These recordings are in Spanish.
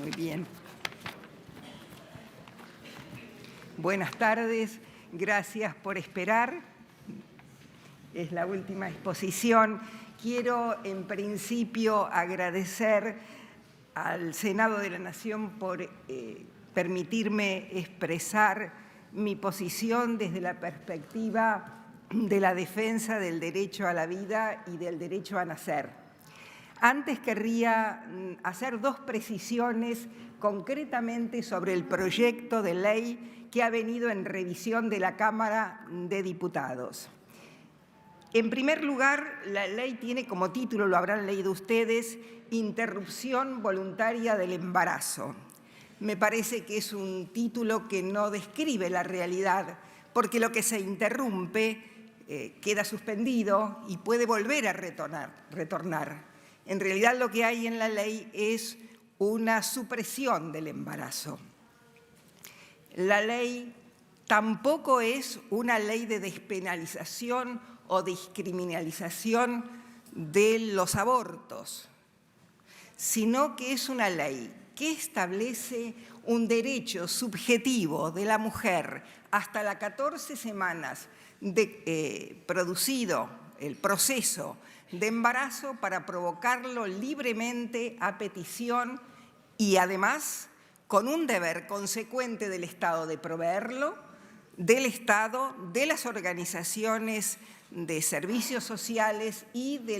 Muy bien. Buenas tardes, gracias por esperar. Es la última exposición. Quiero, en principio, agradecer al Senado de la Nación por permitirme expresar mi posición desde la perspectiva de la defensa del derecho a la vida y del derecho a nacer. Antes querría hacer dos precisiones concretamente sobre el proyecto de ley que ha venido en revisión de la Cámara de Diputados. En primer lugar, la ley tiene como título, lo habrán leído ustedes, Interrupción voluntaria del embarazo. Me parece que es un título que no describe la realidad, porque lo que se interrumpe queda suspendido y puede volver a retornar. En realidad lo que hay en la ley es una supresión del embarazo. La ley tampoco es una ley de despenalización o descriminalización de los abortos, sino que es una ley que establece un derecho subjetivo de la mujer hasta las 14 semanas de producido el proceso de embarazo para provocarlo libremente a petición y además con un deber consecuente del Estado de proveerlo, del Estado, de las organizaciones de servicios sociales y de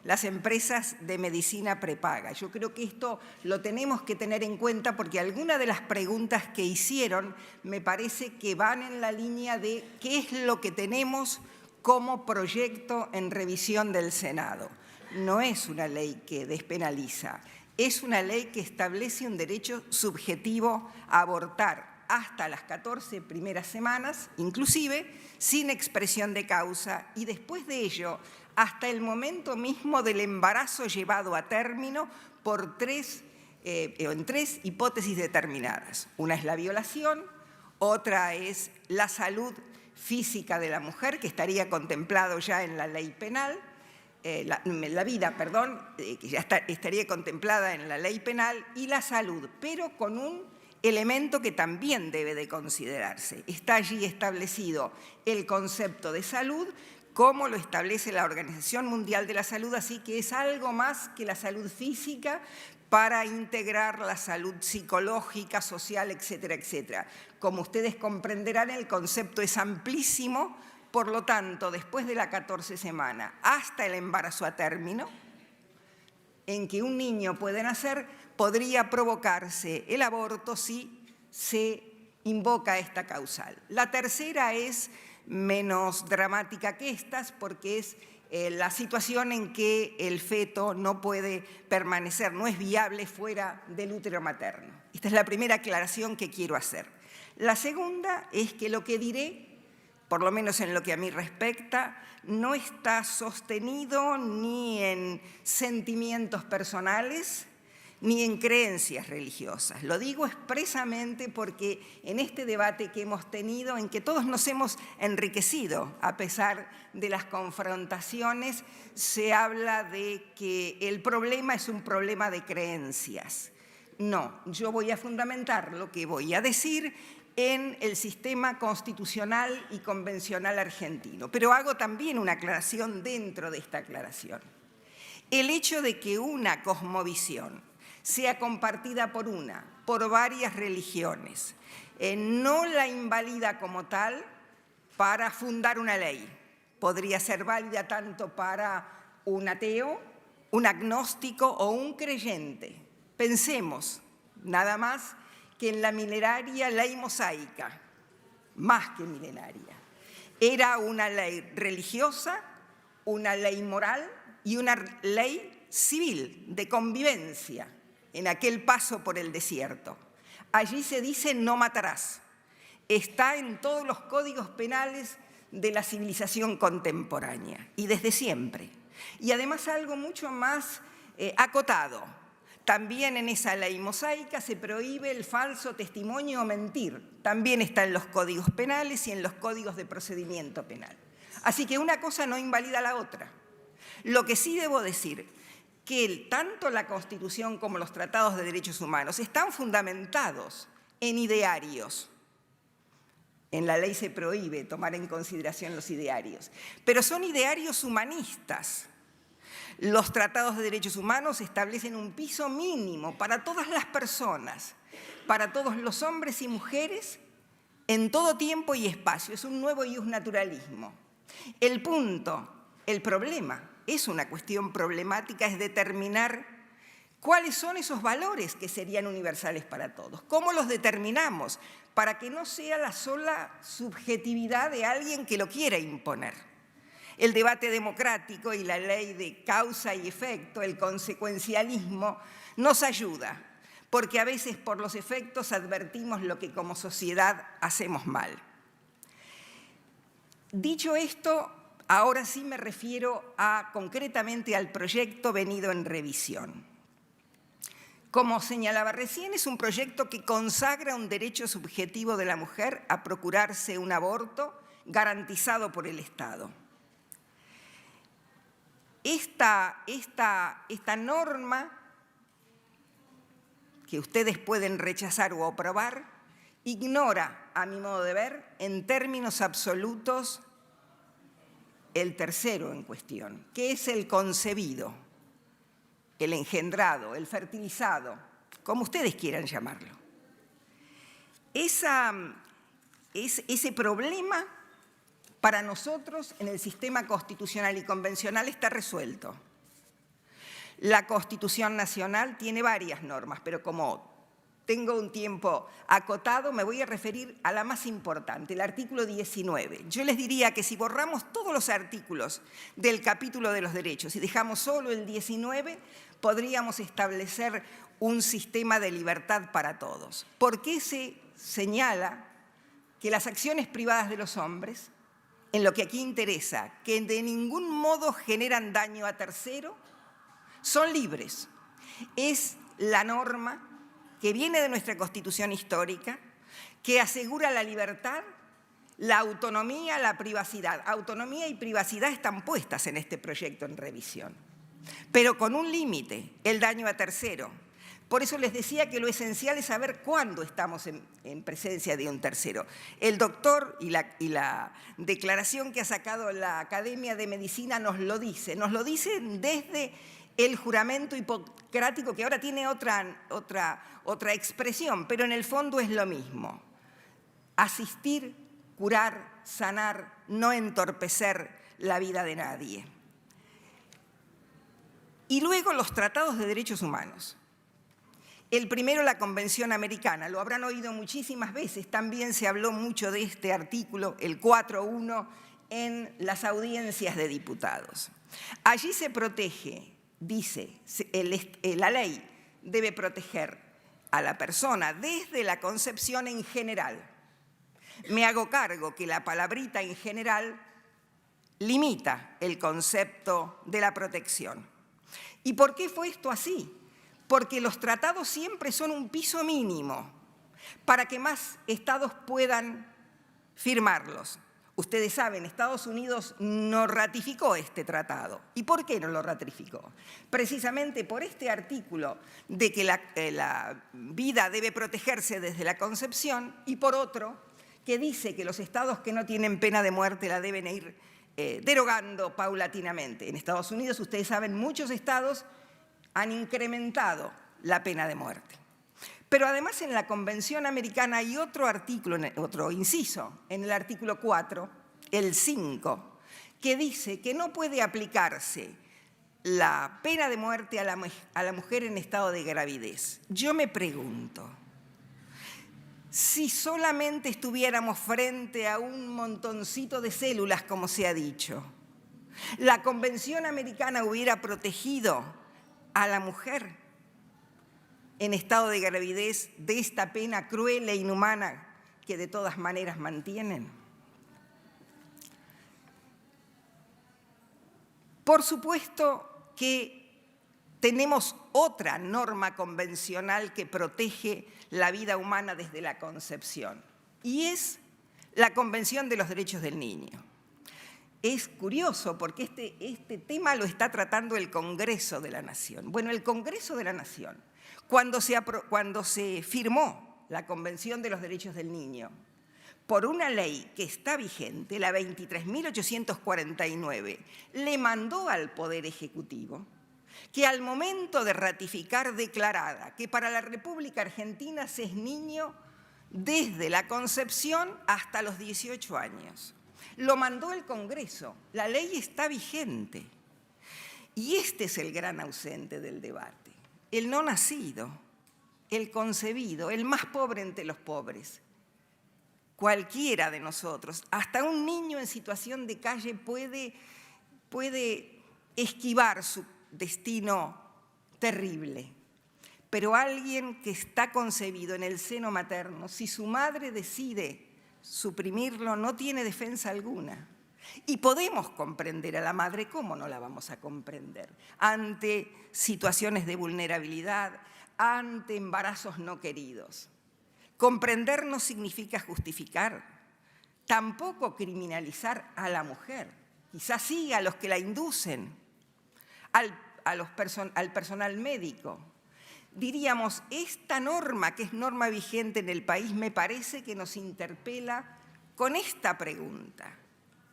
las empresas de medicina prepaga. Yo creo que esto lo tenemos que tener en cuenta porque algunas de las preguntas que hicieron me parece que van en la línea de qué es lo que tenemos como proyecto en revisión del Senado. No es una ley que despenaliza, es una ley que establece un derecho subjetivo a abortar hasta las 14 primeras semanas, inclusive sin expresión de causa, y después de ello hasta el momento mismo del embarazo llevado a término por en tres hipótesis determinadas. Una es la violación, otra es la salud física de la mujer, que estaría contemplado ya en la ley penal, que ya estaría contemplada en la ley penal, y la salud, pero con un elemento que también debe de considerarse. Está allí establecido el concepto de salud, como lo establece la Organización Mundial de la Salud, así que es algo más que la salud física para integrar la salud psicológica, social, etcétera, etcétera. Como ustedes comprenderán, el concepto es amplísimo, por lo tanto, después de la 14 semana hasta el embarazo a término, en que un niño puede nacer, podría provocarse el aborto si se invoca esta causal. La tercera es menos dramática que estas porque es la situación en que el feto no puede permanecer, no es viable fuera del útero materno. Esta es la primera aclaración que quiero hacer. La segunda es que lo que diré, por lo menos en lo que a mí respecta, no está sostenido ni en sentimientos personales ni en creencias religiosas. Lo digo expresamente porque en este debate que hemos tenido, en que todos nos hemos enriquecido a pesar de las confrontaciones, se habla de que el problema es un problema de creencias. No, yo voy a fundamentar lo que voy a decir en el sistema constitucional y convencional argentino. Pero hago también una aclaración dentro de esta aclaración. El hecho de que una cosmovisión sea compartida por varias religiones, no la invalida como tal para fundar una ley. Podría ser válida tanto para un ateo, un agnóstico o un creyente. Pensemos nada más que en la milenaria ley mosaica, más que milenaria. Era una ley religiosa, una ley moral y una ley civil de convivencia en aquel paso por el desierto. Allí se dice no matarás. Está en todos los códigos penales de la civilización contemporánea y desde siempre. Y además algo mucho más acotado. También en esa ley mosaica se prohíbe el falso testimonio o mentir. También está en los códigos penales y en los códigos de procedimiento penal. Así que una cosa no invalida la otra. Lo que sí debo decir que tanto la Constitución como los tratados de derechos humanos están fundamentados en idearios. En la ley se prohíbe tomar en consideración los idearios, pero son idearios humanistas. Los tratados de derechos humanos establecen un piso mínimo para todas las personas, para todos los hombres y mujeres, en todo tiempo y espacio. Es un nuevo iusnaturalismo. El problema, es una cuestión problemática, es determinar cuáles son esos valores que serían universales para todos. ¿Cómo los determinamos? Para que no sea la sola subjetividad de alguien que lo quiera imponer. El debate democrático y la ley de causa y efecto, el consecuencialismo, nos ayuda, porque a veces por los efectos advertimos lo que como sociedad hacemos mal. Dicho esto, ahora sí me refiero concretamente al proyecto venido en revisión. Como señalaba recién, es un proyecto que consagra un derecho subjetivo de la mujer a procurarse un aborto garantizado por el Estado. Esta norma, que ustedes pueden rechazar o aprobar, ignora, a mi modo de ver, en términos absolutos, el tercero en cuestión, que es el concebido, el engendrado, el fertilizado, como ustedes quieran llamarlo. Ese problema para nosotros en el sistema constitucional y convencional está resuelto. La Constitución Nacional tiene varias normas, pero como tengo un tiempo acotado, me voy a referir a la más importante, el artículo 19. Yo les diría que si borramos todos los artículos del capítulo de los derechos y dejamos solo el 19, podríamos establecer un sistema de libertad para todos. Porque se señala que las acciones privadas de los hombres, en lo que aquí interesa, que de ningún modo generan daño a tercero, son libres. Es la norma que viene de nuestra Constitución histórica, que asegura la libertad, la autonomía, la privacidad. Autonomía y privacidad están puestas en este proyecto en revisión, pero con un límite, el daño a tercero. Por eso les decía que lo esencial es saber cuándo estamos en presencia de un tercero. El doctor y la declaración que ha sacado la Academia de Medicina nos lo dice desde el juramento hipocrático, que ahora tiene otra expresión, pero en el fondo es lo mismo. Asistir, curar, sanar, no entorpecer la vida de nadie. Y luego los tratados de derechos humanos. El primero, la Convención Americana, lo habrán oído muchísimas veces, también se habló mucho de este artículo, el 4.1, en las audiencias de diputados. Allí se protege, dice, la ley debe proteger a la persona desde la concepción en general. Me hago cargo que la palabrita en general limita el concepto de la protección. ¿Y por qué fue esto así? Porque los tratados siempre son un piso mínimo para que más estados puedan firmarlos. Ustedes saben, Estados Unidos no ratificó este tratado. ¿Y por qué no lo ratificó? Precisamente por este artículo de que la vida debe protegerse desde la concepción, y por otro, que dice que los estados que no tienen pena de muerte la deben ir derogando paulatinamente. En Estados Unidos, ustedes saben, muchos estados han incrementado la pena de muerte. Pero además en la Convención Americana hay otro artículo, otro inciso, en el artículo 4, el 5, que dice que no puede aplicarse la pena de muerte a la mujer en estado de gravidez. Yo me pregunto, si solamente estuviéramos frente a un montoncito de células, como se ha dicho, ¿la Convención Americana hubiera protegido a la mujer en estado de gravidez de esta pena cruel e inhumana que de todas maneras mantienen? Por supuesto que tenemos otra norma convencional que protege la vida humana desde la concepción, y es la Convención de los Derechos del Niño. es curioso porque este tema lo está tratando el Congreso de la Nación. Bueno, el Congreso de la Nación, cuando se firmó la Convención de los Derechos del Niño, por una ley que está vigente, la 23.849, le mandó al Poder Ejecutivo que al momento de ratificar declarara que para la República Argentina se es niño desde la concepción hasta los 18 años. Lo mandó el Congreso, la ley está vigente. Y este es el gran ausente del debate, el no nacido, el concebido, el más pobre entre los pobres. Cualquiera de nosotros, hasta un niño en situación de calle puede esquivar su destino terrible. Pero alguien que está concebido en el seno materno, si su madre decide suprimirlo, no tiene defensa alguna. Y podemos comprender a la madre, ¿cómo no la vamos a comprender? Ante situaciones de vulnerabilidad, ante embarazos no queridos. Comprender no significa justificar, tampoco criminalizar a la mujer, quizás sí a los que la inducen, al personal médico. Diríamos, esta norma, que es norma vigente en el país, me parece que nos interpela con esta pregunta.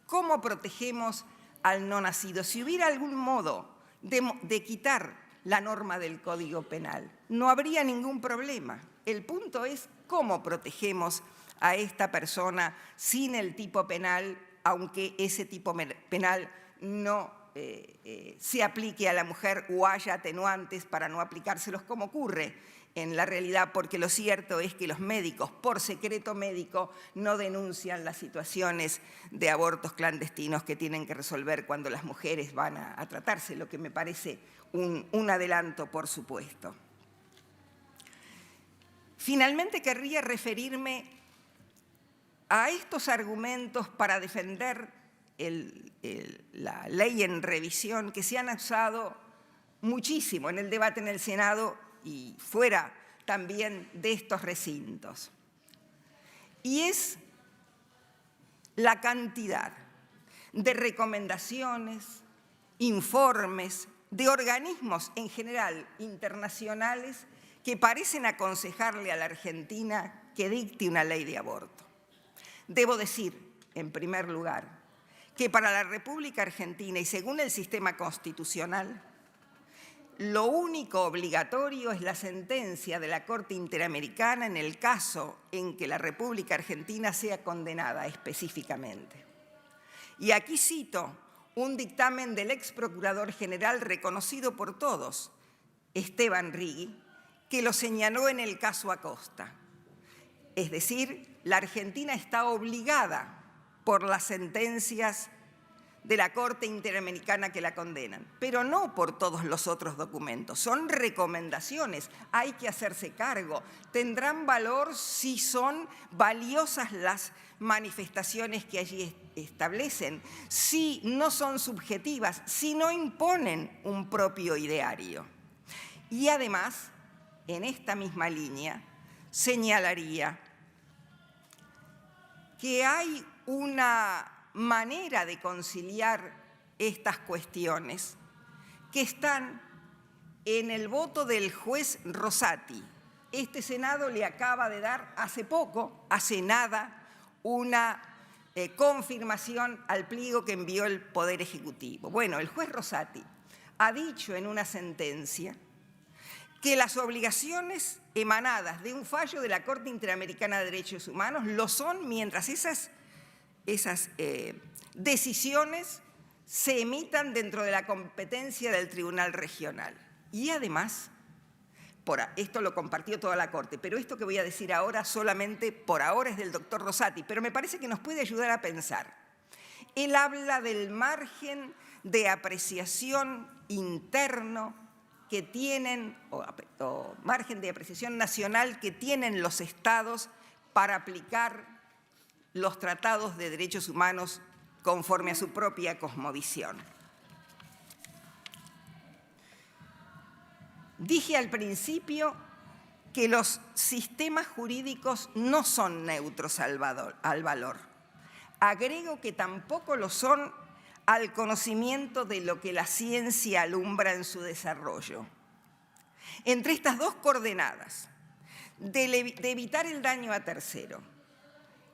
¿Cómo protegemos al no nacido? Si hubiera algún modo de quitar la norma del Código Penal, no habría ningún problema. El punto es cómo protegemos a esta persona sin el tipo penal, aunque ese tipo penal no se aplique a la mujer o haya atenuantes para no aplicárselos, como ocurre en la realidad, porque lo cierto es que los médicos, por secreto médico, no denuncian las situaciones de abortos clandestinos que tienen que resolver cuando las mujeres van a tratarse, lo que me parece un adelanto, por supuesto. Finalmente querría referirme a estos argumentos para defender la ley en revisión que se han usado muchísimo en el debate en el Senado y fuera también de estos recintos. Y es la cantidad de recomendaciones, informes, de organismos en general internacionales que parecen aconsejarle a la Argentina que dicte una ley de aborto. Debo decir, en primer lugar, que para la República Argentina y según el sistema constitucional, lo único obligatorio es la sentencia de la Corte Interamericana en el caso en que la República Argentina sea condenada específicamente. Y aquí cito un dictamen del ex procurador general reconocido por todos, Esteban Rigui, que lo señaló en el caso Acosta. Es decir, la Argentina está obligada por las sentencias de la Corte Interamericana que la condenan, pero no por todos los otros documentos. Son recomendaciones, hay que hacerse cargo. Tendrán valor si son valiosas las manifestaciones que allí establecen, si no son subjetivas, si no imponen un propio ideario. Y además, en esta misma línea, señalaría que hay una manera de conciliar estas cuestiones que están en el voto del juez Rosati. Este Senado le acaba de dar hace poco, hace nada, una confirmación al pliego que envió el Poder Ejecutivo. Bueno, el juez Rosati ha dicho en una sentencia que las obligaciones emanadas de un fallo de la Corte Interamericana de Derechos Humanos lo son mientras esas decisiones se emitan dentro de la competencia del Tribunal Regional. Y además, esto lo compartió toda la Corte, pero esto que voy a decir ahora solamente por ahora es del doctor Rosati, pero me parece que nos puede ayudar a pensar. Él habla del margen de apreciación interno que tienen, o margen de apreciación nacional que tienen los estados para aplicar los tratados de derechos humanos conforme a su propia cosmovisión. Dije al principio que los sistemas jurídicos no son neutros al valor. Agrego que tampoco lo son al conocimiento de lo que la ciencia alumbra en su desarrollo. Entre estas dos coordenadas, de evitar el daño a tercero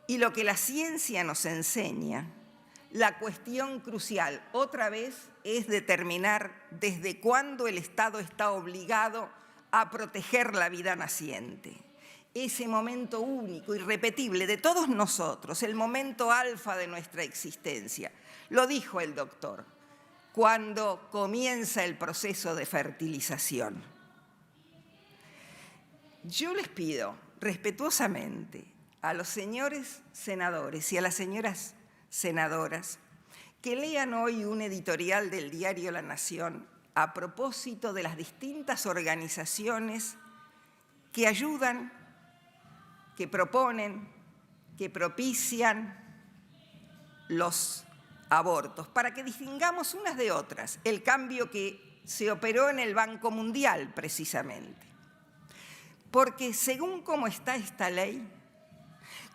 y lo que la ciencia nos enseña, la cuestión crucial, otra vez, es determinar desde cuándo el Estado está obligado a proteger la vida naciente. Ese momento único, irrepetible de todos nosotros, el momento alfa de nuestra existencia. Lo dijo el doctor, cuando comienza el proceso de fertilización. Yo les pido respetuosamente a los señores senadores y a las señoras senadoras que lean hoy un editorial del diario La Nación a propósito de las distintas organizaciones que ayudan, que proponen, que propician los abortos, para que distingamos unas de otras el cambio que se operó en el Banco Mundial precisamente. Porque según cómo está esta ley,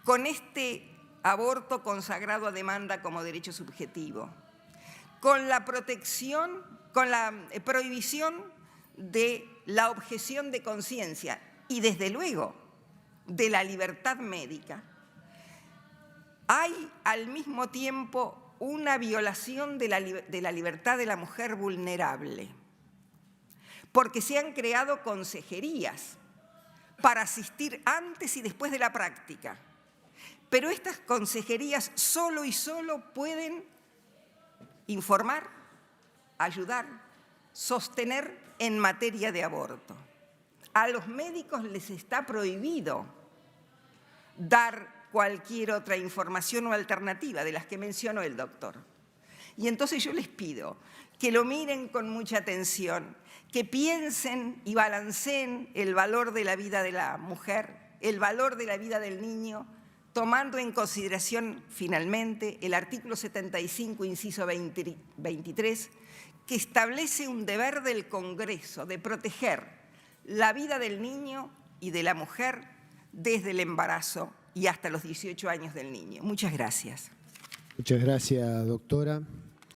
con este aborto consagrado a demanda como derecho subjetivo, con la protección, con la prohibición de la objeción de conciencia y desde luego de la libertad médica, hay al mismo tiempo una violación de la libertad de la mujer vulnerable, porque se han creado consejerías para asistir antes y después de la práctica. Pero estas consejerías solo y solo pueden informar, ayudar, sostener en materia de aborto. A los médicos les está prohibido dar cualquier otra información o alternativa de las que mencionó el doctor. Y entonces yo les pido que lo miren con mucha atención, que piensen y balanceen el valor de la vida de la mujer, el valor de la vida del niño, tomando en consideración finalmente el artículo 75, inciso 23, que establece un deber del Congreso de proteger la vida del niño y de la mujer desde el embarazo y hasta los 18 años del niño. Muchas gracias. Muchas gracias, doctora.